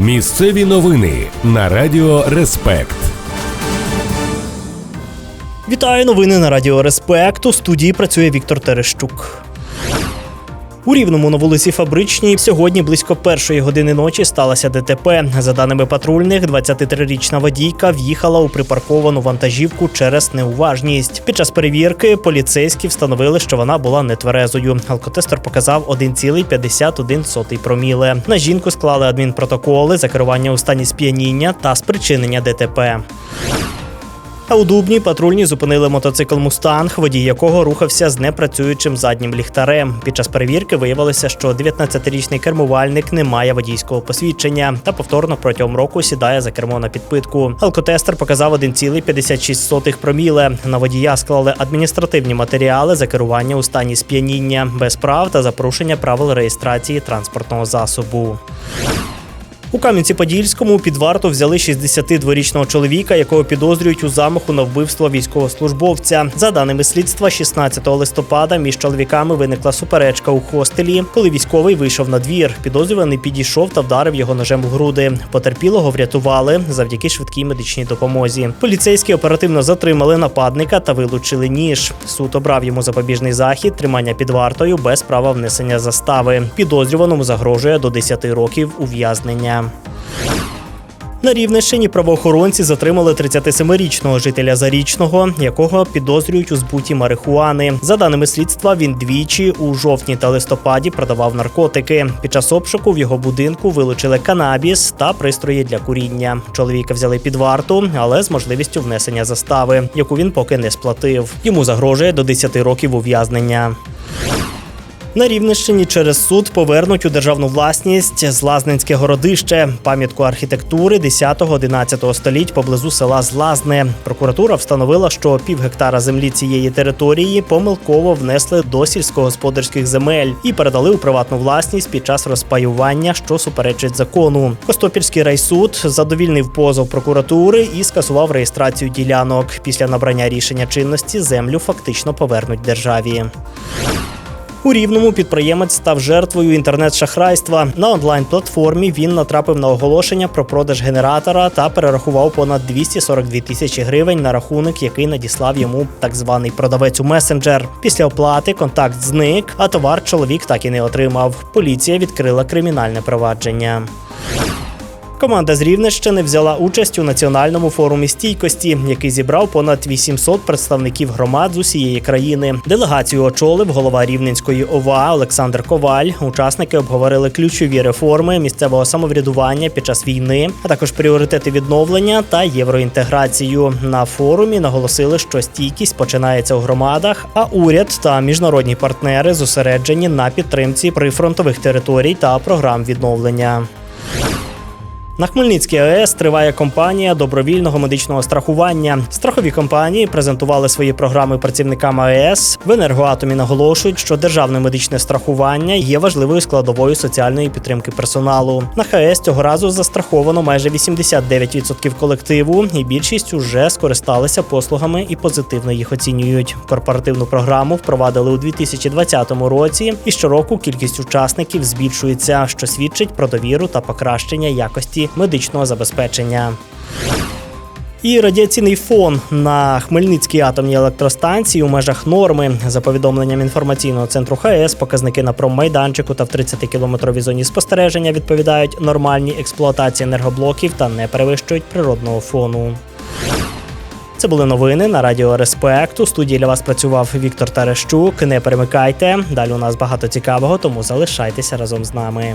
Місцеві новини на Радіо Респект. Вітаю, новини на Радіо Респект. У студії працює Віктор Терещук. У Рівному на вулиці Фабричній сьогодні близько 1-ї години ночі сталося ДТП. За даними патрульних, 23-річна водійка в'їхала у припарковану вантажівку через неуважність. Під час перевірки поліцейські встановили, що вона була нетверезою. Алкотестер показав 1,51 проміле. На жінку склали адмінпротоколи за керування у стані сп'яніння та спричинення ДТП. А у Дубні патрульні зупинили мотоцикл «Мустанг», водій якого рухався з непрацюючим заднім ліхтарем. Під час перевірки виявилося, що 19-річний кермувальник не має водійського посвідчення та повторно протягом року сідає за кермо на підпитку. Алкотестер показав 1,56 проміле. На водія склали адміністративні матеріали за керування у стані сп'яніння, без прав та за порушення правил реєстрації транспортного засобу. У Кам'янці-Подільському під варту взяли 62-річного чоловіка, якого підозрюють у замаху на вбивство військовослужбовця. За даними слідства, 16 листопада між чоловіками виникла суперечка у хостелі. Коли військовий вийшов на двір, підозрюваний підійшов та вдарив його ножем в груди. Потерпілого врятували завдяки швидкій медичній допомозі. Поліцейські оперативно затримали нападника та вилучили ніж. Суд обрав йому запобіжний захід, тримання під вартою без права внесення застави. Підозрюваному загрожує до 10 років ув'язнення. На Рівненщині правоохоронці затримали 37-річного жителя Зарічного, якого підозрюють у збуті марихуани. За даними слідства, він двічі у жовтні та листопаді продавав наркотики. Під час обшуку в його будинку вилучили канабіс та пристрої для куріння. Чоловіка взяли під варту, але з можливістю внесення застави, яку він поки не сплатив. Йому загрожує до 10 років ув'язнення. На Рівненщині через суд повернуть у державну власність Злазненське городище, пам'ятку архітектури 10-11 століть поблизу села Злазне. Прокуратура встановила, що півгектара землі цієї території помилково внесли до сільськогосподарських земель і передали у приватну власність під час розпаювання, що суперечить закону. Костопільський райсуд задовільнив позов прокуратури і скасував реєстрацію ділянок. Після набрання рішення чинності землю фактично повернуть державі. У Рівному підприємець став жертвою інтернет-шахрайства. На онлайн-платформі він натрапив на оголошення про продаж генератора та перерахував понад 242 тисячі гривень на рахунок, який надіслав йому так званий продавець у месенджер. Після оплати контакт зник, а товар чоловік так і не отримав. Поліція відкрила кримінальне провадження. Команда з Рівненщини взяла участь у національному форумі стійкості, який зібрав понад 800 представників громад з усієї країни. Делегацію очолив голова Рівненської ОВА Олександр Коваль. Учасники обговорили ключові реформи місцевого самоврядування під час війни, а також пріоритети відновлення та євроінтеграцію. На форумі наголосили, що стійкість починається у громадах, а уряд та міжнародні партнери зосереджені на підтримці прифронтових територій та програм відновлення. На Хмельницькій АЕС триває кампанія добровільного медичного страхування. Страхові компанії презентували свої програми працівникам АЕС. В «Енергоатомі» наголошують, що державне медичне страхування є важливою складовою соціальної підтримки персоналу. На ХАЕС цього разу застраховано майже 89% колективу, і більшість уже скористалися послугами і позитивно їх оцінюють. Корпоративну програму впровадили у 2020 році, і щороку кількість учасників збільшується, що свідчить про довіру та покращення якості медичного забезпечення. І радіаційний фон на Хмельницькій атомній електростанції у межах норми. За повідомленням інформаційного центру ХАЕС, показники на проммайданчику та в 30-кілометровій зоні спостереження відповідають нормальній експлуатації енергоблоків та не перевищують природного фону. Це були новини на Радіо Респект. У студії для вас працював Віктор Терещук. Не перемикайте. Далі у нас багато цікавого, тому залишайтеся разом з нами.